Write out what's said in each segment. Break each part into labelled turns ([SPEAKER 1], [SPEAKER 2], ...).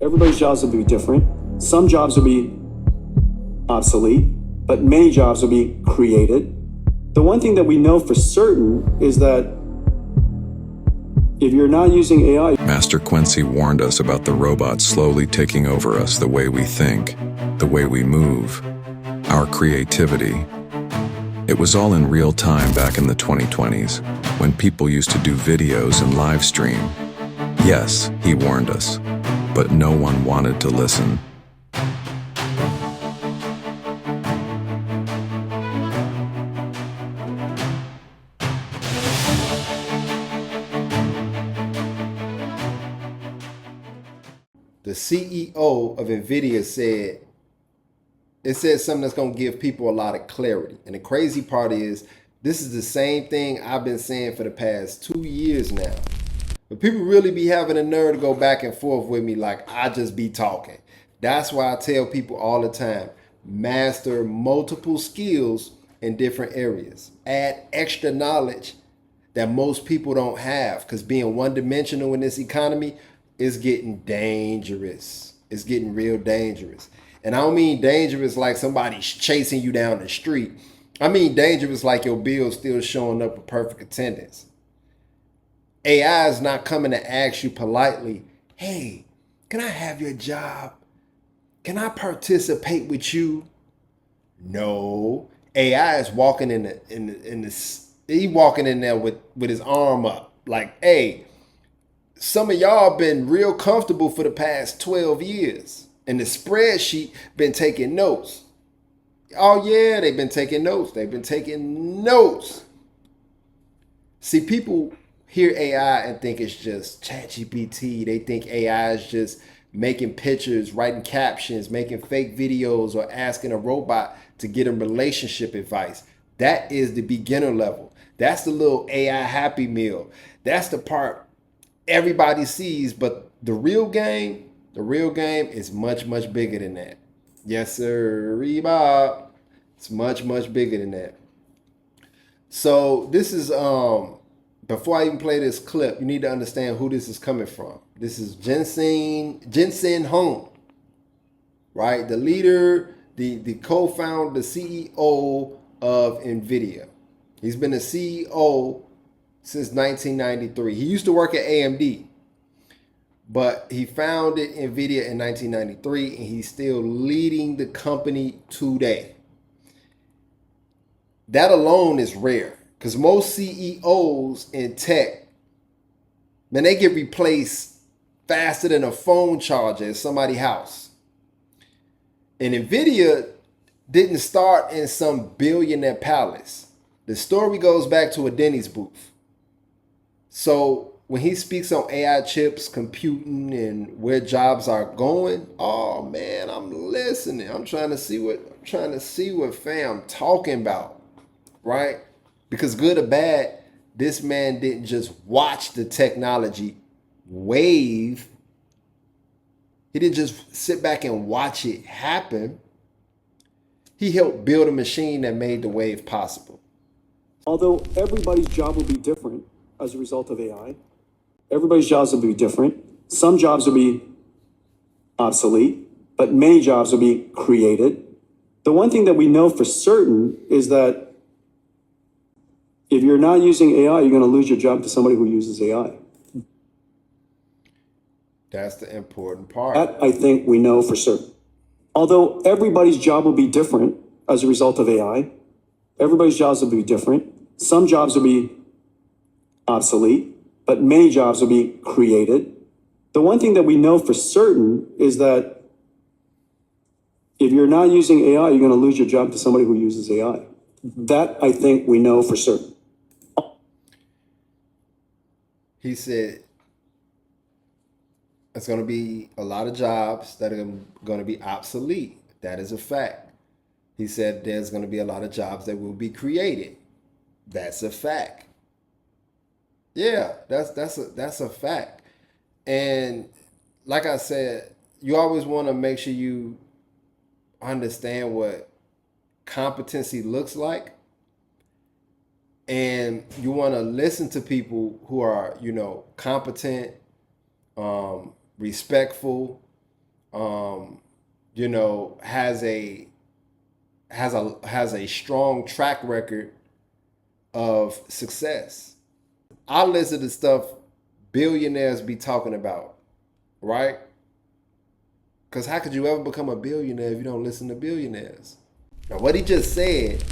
[SPEAKER 1] Everybody's jobs will be different. Some jobs will be obsolete, but many jobs will be created. The one thing that we know for certain is that if you're not using AI...
[SPEAKER 2] Master Quincy warned us about the robots slowly taking over us, the way we think, the way we move, our creativity. It was all in real time back in the 2020s, when people used to do videos and live stream. Yes, he warned us, but no one wanted to listen.
[SPEAKER 3] The CEO of Nvidia said something that's going to give people a lot of clarity. And the crazy part is, this is the same thing I've been saying for the past 2 years now. But people really be having a nerve to go back and forth with me like I just be talking. That's why I tell people all the time, master multiple skills in different areas. Add extra knowledge that most people don't have, because being one-dimensional in this economy is getting dangerous. It's getting real dangerous. And I don't mean dangerous like somebody's chasing you down the street. I mean dangerous like your bill's still showing up with perfect attendance. AI is not coming to ask you politely, hey, can I have your job? Can I participate with you? No. AI is walking he walking in there with his arm up. Like, hey, some of y'all been real comfortable for the past 12 years. And the spreadsheet been taking notes. Oh yeah, they've been taking notes. They've been taking notes. See, people hear AI and think it's just ChatGPT. They think AI is just making pictures, writing captions, making fake videos, or asking a robot to get them relationship advice. That is the beginner level. That's the little AI Happy Meal. That's the part everybody sees, but the real game is much, much bigger than that. Yes, sir, Bob. It's much, much bigger than that. So this is, before I even play this clip, you need to understand who this is coming from. This is Jensen Huang, right? The leader, the co-founder, the CEO of Nvidia. He's been a CEO since 1993. He used to work at AMD, but he founded Nvidia in 1993, and he's still leading the company today. That alone is rare, because most CEOs in tech, man, they get replaced faster than a phone charger at somebody's house. And Nvidia didn't start in some billionaire palace. The story goes back to a Denny's booth. So when he speaks on AI chips, computing, and where jobs are going, oh man, I'm listening. I'm trying to see what fam talking about, right? Because good or bad, this man didn't just watch the technology wave. He didn't just sit back and watch it happen. He helped build a machine that made the wave possible.
[SPEAKER 1] Although everybody's job will be different as a result of AI, everybody's jobs will be different. Some jobs will be obsolete, but many jobs will be created. The one thing that we know for certain is that if you're not using AI, you're going to lose your job to somebody who uses AI.
[SPEAKER 3] That's the important part.
[SPEAKER 1] That I think we know for certain. Although everybody's job will be different as a result of AI, everybody's jobs will be different. Some jobs will be obsolete, but many jobs will be created. The one thing that we know for certain is that if you're not using AI, you're going to lose your job to somebody who uses AI. That I think we know for certain.
[SPEAKER 3] He said there's going to be a lot of jobs that are going to be obsolete. That is a fact. He said there's going to be a lot of jobs that will be created. That's a fact. Yeah, that's a fact. And like I said, you always want to make sure you understand what competency looks like. And you want to listen to people who are, competent, respectful, you know, has a strong track record of success. I listen to stuff billionaires be talking about, right? Because how could you ever become a billionaire if you don't listen to billionaires? Now, what he just said,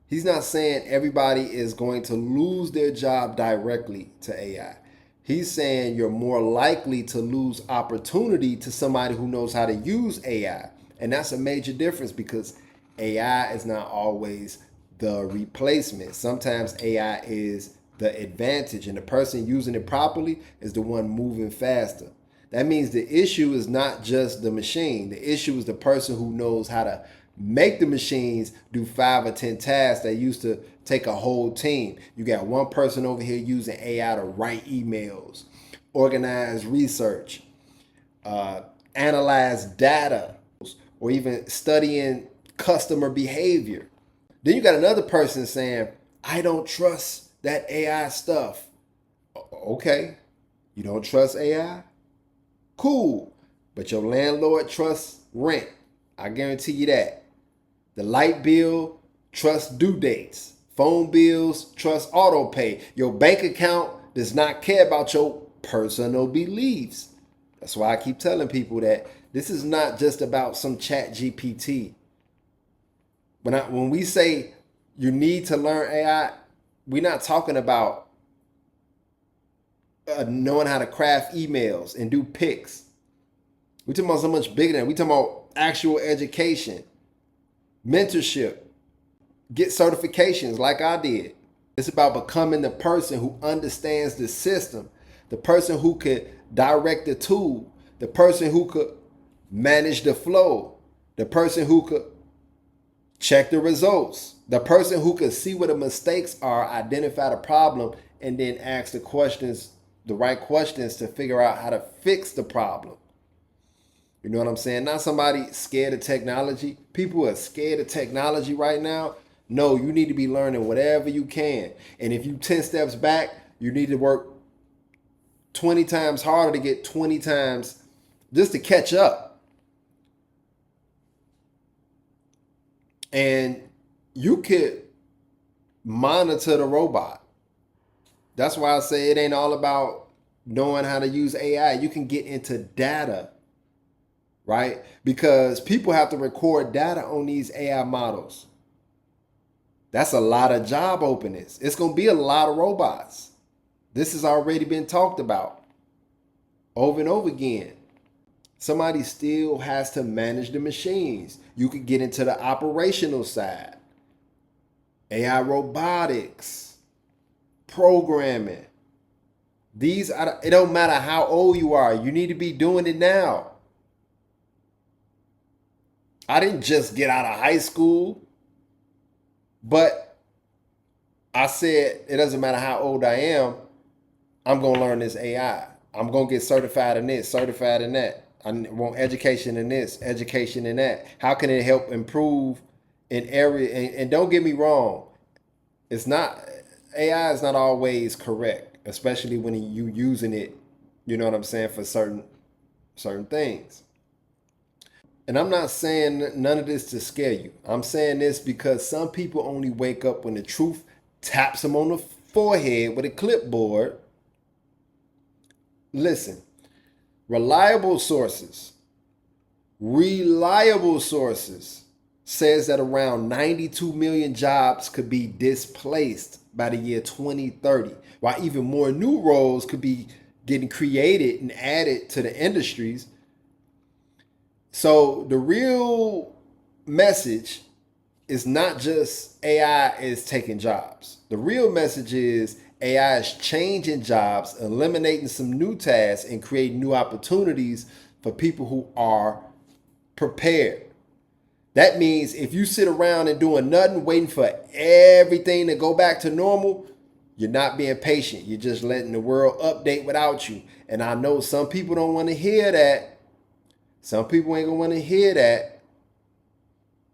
[SPEAKER 3] he's not saying everybody is going to lose their job directly to AI. He's saying you're more likely to lose opportunity to somebody who knows how to use AI. And that's a major difference because AI is not always the replacement. Sometimes AI is the advantage, and the person using it properly is the one moving faster. That means the issue is not just the machine. The issue is the person who knows how to make the machines do 5 or 10 tasks that used to take a whole team. You got one person over here using AI to write emails, organize research, analyze data, or even studying customer behavior. Then you got another person saying, I don't trust that AI stuff. Okay, you don't trust AI? Cool, but your landlord trusts rent. I guarantee you that. The light bill trusts due dates. Phone bills trust auto pay. Your bank account does not care about your personal beliefs. That's why I keep telling people that this is not just about some ChatGPT. When we say you need to learn AI, we're not talking about knowing how to craft emails and do pics. We're talking about so much bigger than that. We're talking about actual education, mentorship, get certifications like I did. It's about becoming the person who understands the system, the person who could direct the tool, the person who could manage the flow, the person who could check the results, the person who could see where the mistakes are, identify the problem, and then ask the right questions to figure out how to fix the problem. You know what I'm saying? Not somebody scared of technology. People are scared of technology right now. No, you need to be learning whatever you can. And if you 10 steps back, you need to work 20 times harder to get 20 times just to catch up. And you could monitor the robot. That's why I say it ain't all about knowing how to use AI. You can get into data, right? Because people have to record data on these AI models. That's a lot of job openings. It's going to be a lot of robots. This has already been talked about over and over again. Somebody still has to manage the machines. You could get into the operational side. AI robotics, programming. It don't matter how old you are. You need to be doing it now. I didn't just get out of high school, but I said it doesn't matter how old I am. I'm going to learn this AI. I'm going to get certified in this, certified in that. I want education in this, education in that. How can it help improve in area? And don't get me wrong, AI is not always correct, especially when you using it, you know what I'm saying, for certain things. And I'm not saying none of this to scare you. I'm saying this because some people only wake up when the truth taps them on the forehead with a clipboard. Listen, reliable sources says that around 92 million jobs could be displaced by the year 2030, while even more new roles could be getting created and added to the industries. So the real message is not just AI is taking jobs. The real message is AI is changing jobs, eliminating some new tasks, and creating new opportunities for people who are prepared. That means if you sit around and doing nothing, waiting for everything to go back to normal, you're not being patient. You're just letting the world update without you. And I know some people don't want to hear that. Some people ain't gonna want to hear that.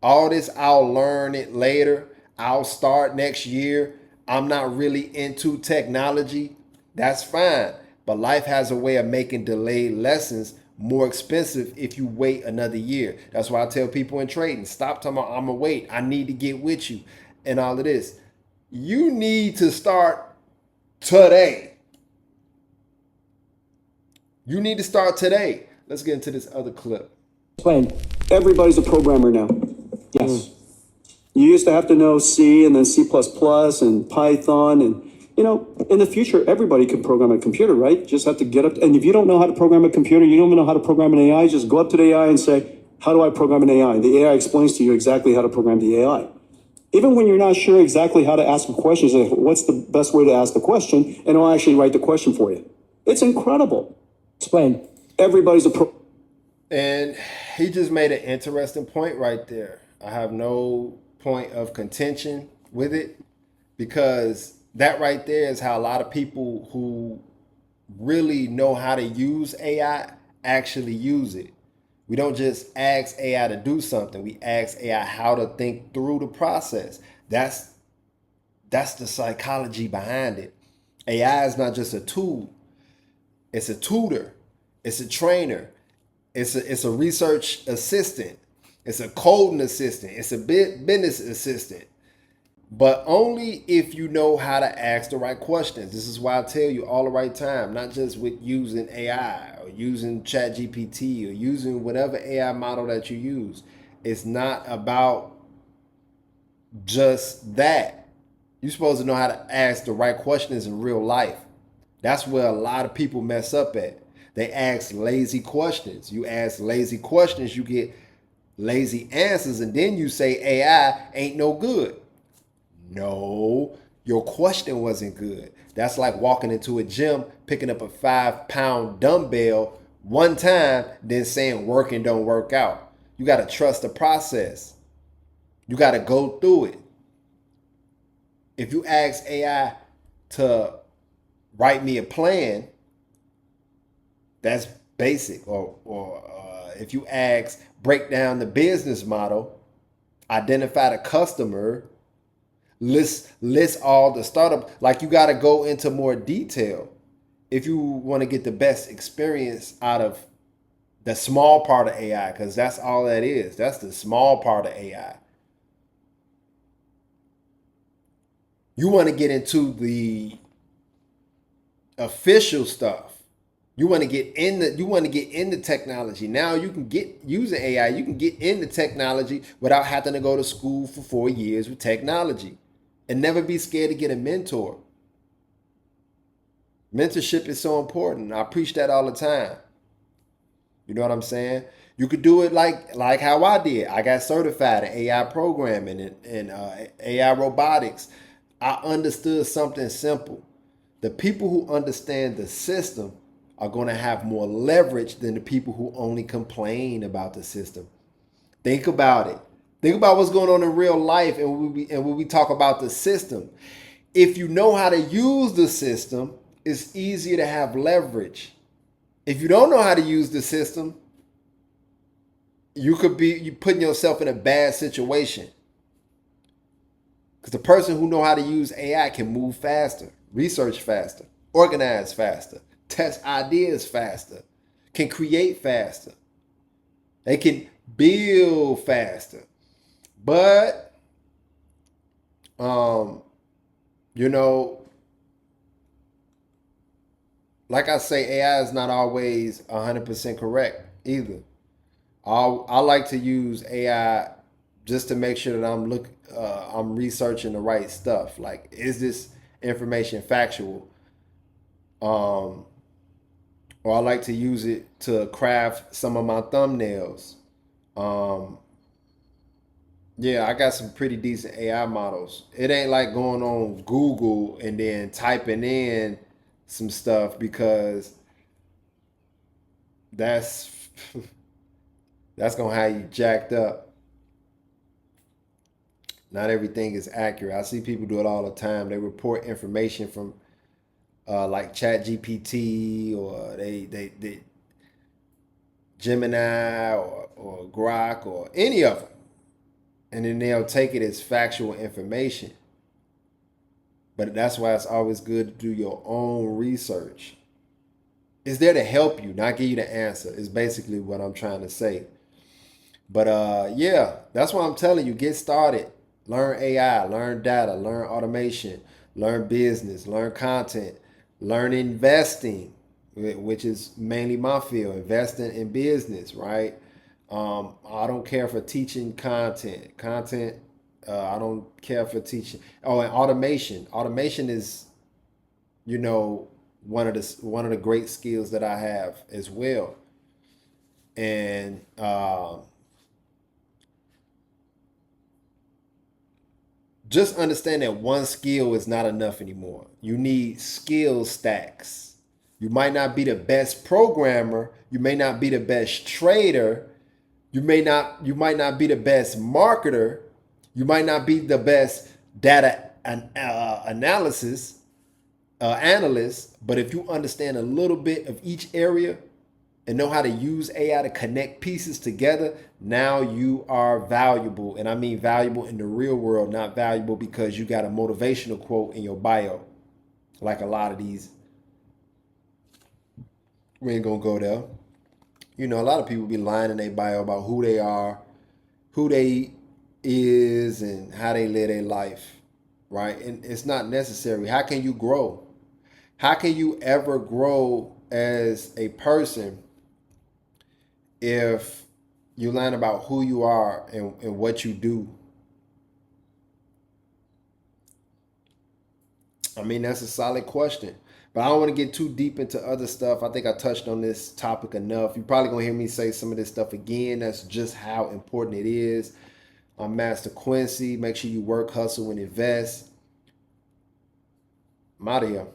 [SPEAKER 3] All this, I'll learn it later. I'll start next year. I'm not really into technology. That's fine. But life has a way of making delayed lessons more expensive if you wait another year. That's why I tell people in trading, stop talking about I'm gonna wait. I need to get with you and all of this. You need to start today. You need to start today. Let's get into this other clip.
[SPEAKER 1] Explain. Everybody's a programmer now. Yes. You used to have to know C and then C++ and Python. And, you know, in the future, everybody can program a computer, right? Just have to get up. And if you don't know how to program a computer, you don't even know how to program an AI, just go up to the AI and say, how do I program an AI? The AI explains to you exactly how to program the AI. Even when you're not sure exactly how to ask a question, say, what's the best way to ask the question? And it'll actually write the question for you. It's incredible. Explain. Everybody's a pro.
[SPEAKER 3] And he just made an interesting point right there. I have no point of contention with it, because that right there is how a lot of people who really know how to use AI actually use it. We don't just ask AI to do something. We ask AI how to think through the process. That's the psychology behind it. AI is not just a tool. It's a tutor. It's a trainer. It's a research assistant. It's a coding assistant. It's a business assistant. But only if you know how to ask the right questions. This is why I tell you all the right time, not just with using AI or using ChatGPT or using whatever AI model that you use. It's not about just that. You're supposed to know how to ask the right questions in real life. That's where a lot of people mess up at. They ask lazy questions. You ask lazy questions, you get lazy answers, and then you say AI ain't no good. No, your question wasn't good. That's like walking into a gym, picking up a 5-pound dumbbell one time, then saying working don't work out. You got to trust the process. You got to go through it. If you ask AI to write me a plan, that's basic. Or if you ask, break down the business model, identify the customer, list all the startup, like you got to go into more detail if you want to get the best experience out of the small part of AI, because that's all that is. That's the small part of AI. You want to get into the official stuff. You want to get into technology. Now you can get using AI, you can get into technology without having to go to school for 4 years with technology. And never be scared to get a mentor. Mentorship is so important. I preach that all the time. You know what I'm saying? You could do it like how I did. I got certified in AI programming and AI robotics. I understood something simple. The people who understand the system are going to have more leverage than the people who only complain about the system. Think about it. Think about what's going on in real life, and when we talk about the system. If you know how to use the system, it's easier to have leverage. If you don't know how to use the system, you putting yourself in a bad situation. Because the person who know how to use AI can move faster, research faster, organize faster, test ideas faster, can create faster. They can build faster. But, you know, like I say, AI is not always 100% correct either. I like to use AI just to make sure that I'm researching the right stuff. Like, is this information factual? Or I like to use it to craft some of my thumbnails. Yeah, I got some pretty decent AI models. It ain't like going on Google and then typing in some stuff, because that's that's gonna have you jacked up. Not everything is accurate. I see people do it all the time. They report information from like ChatGPT, or they Gemini or Grok or any of them, and then they'll take it as factual information. But that's why it's always good to do your own research. It's there to help you, not give you the answer. Is basically what I'm trying to say. But yeah, that's why I'm telling you, get started. Learn AI, learn data, learn automation, learn business, learn content, learn investing, which is mainly my field, investing in business, right? I don't care for teaching content. I don't care for teaching. Oh, and automation. Automation is, you know, one of the great skills that I have as well. And just understand that one skill is not enough anymore. You need skill stacks. You might not be the best programmer, you may not be the best trader, you might not be the best marketer, you might not be the best data analysis analyst, but if you understand a little bit of each area and know how to use AI to connect pieces together, now you are valuable. And I mean valuable in the real world, not valuable because you got a motivational quote in your bio. Like a lot of these, we ain't gonna go there. You know, a lot of people be lying in their bio about who they are, who they is, and how they live their life, right? And it's not necessary. How can you grow? How can you ever grow as a person if you learn about who you are and what you do? I mean, that's a solid question. But I don't want to get too deep into other stuff. I think I touched on this topic enough. You're probably going to hear me say some of this stuff again. That's just how important it is. I'm Master Quincy. Make sure you work, hustle, and invest. I'm out of here.